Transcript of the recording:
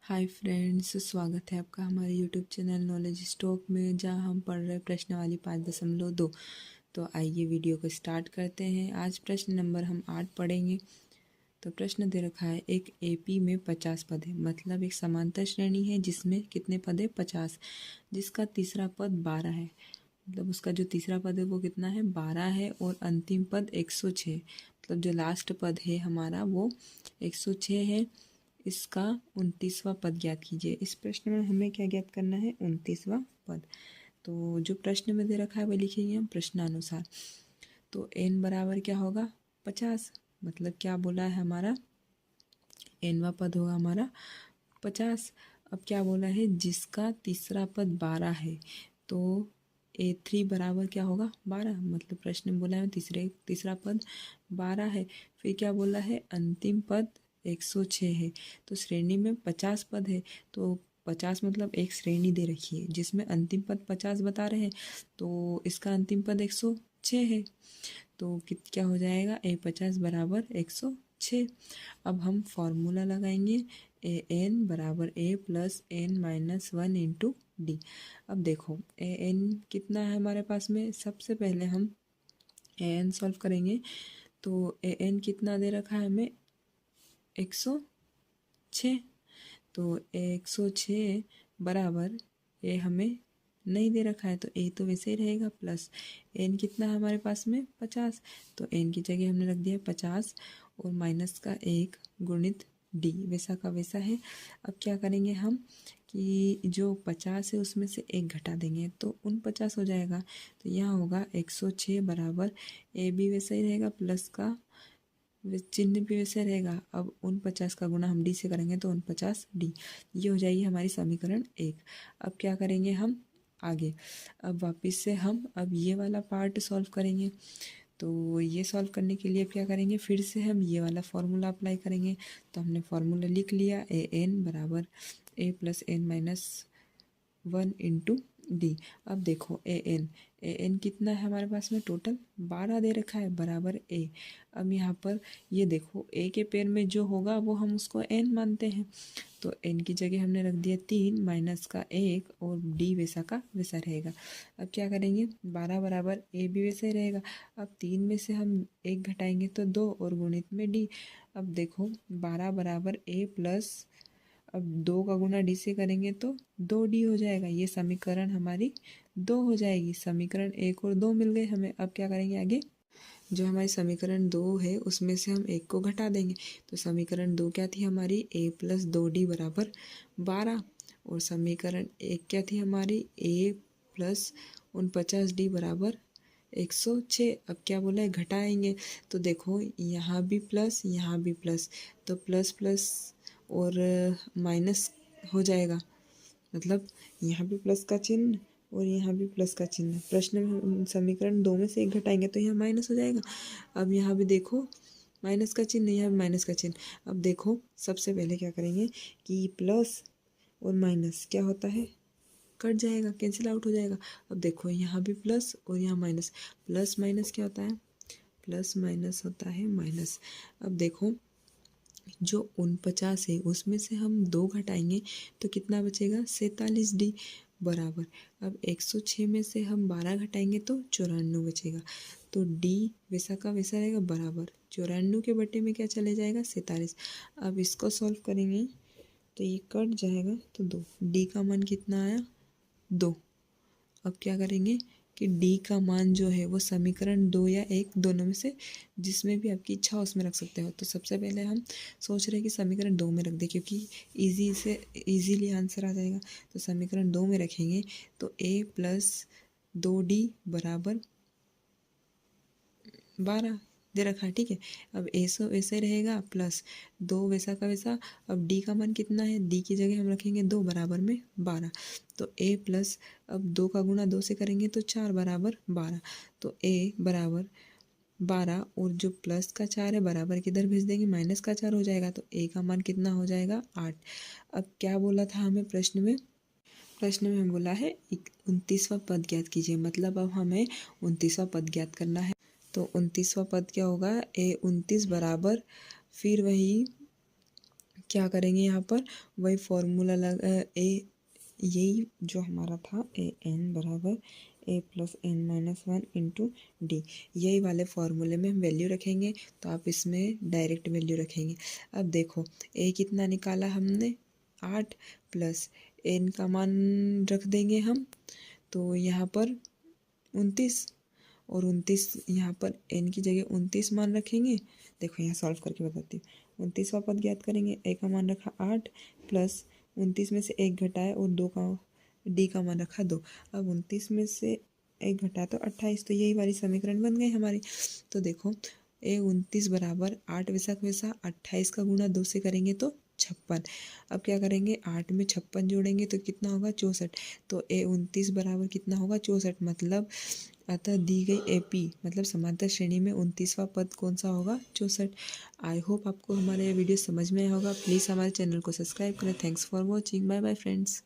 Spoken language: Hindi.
हाय फ्रेंड्स, स्वागत है आपका हमारे यूट्यूब चैनल नॉलेज स्टॉक में, जहां हम पढ़ रहे हैं प्रश्नावली 5.2। तो आइए वीडियो को स्टार्ट करते हैं। आज प्रश्न नंबर हम 8 पढ़ेंगे। तो प्रश्न दे रखा है, एक एपी में 50 पद है, मतलब एक समांतर श्रेणी है जिसमें कितने पद है 50, जिसका तीसरा पद 12 है। मतलब उसका जो तीसरा पद है वो कितना है 12 है, और अंतिम पद 106, मतलब जो लास्ट पद है हमारा वो 106 है। इसका 29वां पद ज्ञात कीजिए। इस प्रश्न में हमें क्या ज्ञात करना है, 29वां पद। तो जो प्रश्न में दे रखा है वो लिखेंगे हम प्रश्नानुसार। तो n बराबर क्या होगा 50, मतलब क्या बोला है हमारा nवां पद होगा हमारा 50। अब क्या बोला है, जिसका तीसरा पद 12 है, तो A3 बराबर क्या होगा 12, मतलब प्रश्न में बोला है तीसरा पद 12 है। फिर क्या बोला है, अंतिम पद 106 है। तो श्रेणी में 50 पद है, तो 50 मतलब एक श्रेणी दे रखी है जिसमें अंतिम पद 50 बता रहे हैं, तो इसका अंतिम पद 106 है। तो क्या हो जाएगा, A50 बराबर 106। अब हम फॉर्मूला लगाएंगे, an बराबर a plus n minus 1 into d. अब देखो an कितना है हमारे पास में, सबसे पहले हम an सॉल्व करेंगे। तो an कितना दे रखा है हमें 106। तो 106 बराबर ए हमें नहीं दे रखा है, तो ए तो वैसे ही रहेगा, प्लस एन कितना है हमारे पास में 50। तो एन की जगह हमने रख दिया 50, और माइनस का 1 गुणित डी, वैसा का वैसा है। अब क्या करेंगे हम कि जो 50 है उसमें से 1 घटा देंगे तो 49 हो जाएगा। तो यहाँ होगा 106 बराबर ए भी वैसा ही रहेगा, प्लस का चिन्ह भी वैसे रहेगा। अब 49 का गुणा हम डी से करेंगे तो 49 डी, ये हो जाएगी हमारी समीकरण 1। अब क्या करेंगे हम आगे, अब वापस से हम अब ये वाला पार्ट सॉल्व करेंगे। तो ये सॉल्व करने के लिए क्या करेंगे, फिर से हम ये वाला फॉर्मूला अप्लाई करेंगे। तो हमने फॉर्मूला लिख लिया, ए एन बराबर a plus n minus 1 into d. अब देखो ए एन कितना है हमारे पास में, टोटल 12 दे रखा है, बराबर ए। अब यहाँ पर ये देखो ए के पैर में जो होगा वो हम उसको एन मानते हैं, तो एन की जगह हमने रख दिया 3 माइनस का 1, और डी वैसा का वैसा रहेगा। अब क्या करेंगे, 12 बराबर ए भी वैसा ही रहेगा। अब 3 में से हम 1 घटाएंगे तो 2, और गुणित में डी। अब देखो 12 बराबर ए प्लस, अब 2 का गुना डी से करेंगे तो 2d हो जाएगा। ये समीकरण हमारी 2 हो जाएगी। समीकरण 1 और 2 मिल गए हमें। अब क्या करेंगे आगे, जो हमारी समीकरण 2 है उसमें से हम 1 को घटा देंगे। तो समीकरण 2 क्या थी हमारी, a प्लस 2d बराबर 12, और समीकरण 1 क्या थी हमारी, a प्लस 49d बराबर 106। अब क्या बोला है, घटाएंगे। तो देखो यहाँ भी प्लस यहाँ भी प्लस, तो प्लस प्लस और माइनस हो जाएगा, मतलब यहाँ भी प्लस का चिन्ह और यहाँ भी प्लस का चिन्ह। प्रश्न में समीकरण 2 में से 1 घटाएंगे तो यहाँ माइनस हो जाएगा। अब यहाँ भी देखो माइनस का चिन्ह, यहाँ भी माइनस का चिन्ह। अब देखो सबसे पहले क्या करेंगे कि प्लस और माइनस क्या होता है, कट जाएगा, कैंसिल आउट हो जाएगा। अब देखो यहाँ भी प्लस और यहाँ माइनस, प्लस माइनस क्या होता है, प्लस माइनस होता है माइनस। अब देखो जो 49 है उसमें से हम 2 घटाएंगे तो कितना बचेगा, 47d बराबर। अब 106 में से हम 12 घटाएंगे तो 94 बचेगा। तो d वैसा का वैसा रहेगा, बराबर 94 के बटे में क्या चले जाएगा, 47। अब इसको सॉल्व करेंगे तो ये कट जाएगा, तो 2, d का मान कितना आया 2। अब क्या करेंगे कि d का मान जो है वो समीकरण 2 या 1 दोनों में से जिसमें भी आपकी इच्छा हो उसमें रख सकते हो। तो सबसे पहले हम सोच रहे हैं कि समीकरण 2 में रख दें, क्योंकि इजीली आंसर आ जाएगा। तो समीकरण 2 में रखेंगे तो a प्लस 2d बराबर 12 दे रखा है, ठीक है। अब ऐसे रहेगा, प्लस 2 वैसा का वैसा। अब d का मान कितना है, d की जगह हम रखेंगे 2 बराबर में 12। तो a प्लस, अब 2 का गुणा 2 से करेंगे तो 4 बराबर 12। तो a बराबर 12, और जो प्लस का 4 है बराबर किधर भेज देंगे, माइनस का 4 हो जाएगा। तो a का मान कितना हो जाएगा 8। अब क्या बोला था हमें प्रश्न में, प्रश्न में बोला है 29वां पद ज्ञात कीजिए, मतलब अब हमें 29वां पद ज्ञात करना है। तो 29वां पद क्या होगा, a 29 बराबर, फिर वही क्या करेंगे यहाँ पर वही फॉर्मूला यही जो हमारा था ए एन बराबर a plus n minus one into d, यही वाले फॉर्मूले में हम वैल्यू रखेंगे। तो आप इसमें डायरेक्ट वैल्यू रखेंगे। अब देखो ए कितना निकाला हमने 8 प्लस एन का मान रख देंगे हम, तो यहाँ पर 29 और 29 यहाँ पर एन की जगह 29 मान रखेंगे। देखो यहाँ सॉल्व करके बताती हूँ। 29 का पद ज्ञात करेंगे, ए का मान रखा 8 प्लस 29 में से 1 घटाए और 2 का डी का मान रखा 2। अब 29 में से 1 घटाए तो 28, तो यही वाली समीकरण बन गई हमारी। तो देखो ए 29 बराबर 8 वैसा 28 का गुणा 2 से करेंगे तो 56। अब क्या करेंगे 8 में 56 जोड़ेंगे तो कितना होगा 64। तो ए 29 बराबर कितना होगा 64, मतलब अतः दी गई एपी मतलब समांतर श्रेणी में 29वां पद कौन सा होगा 64। आई होप आपको हमारा यह वीडियो समझ में आया होगा। प्लीज़ हमारे चैनल को सब्सक्राइब करें। Thanks for watching. Bye bye friends.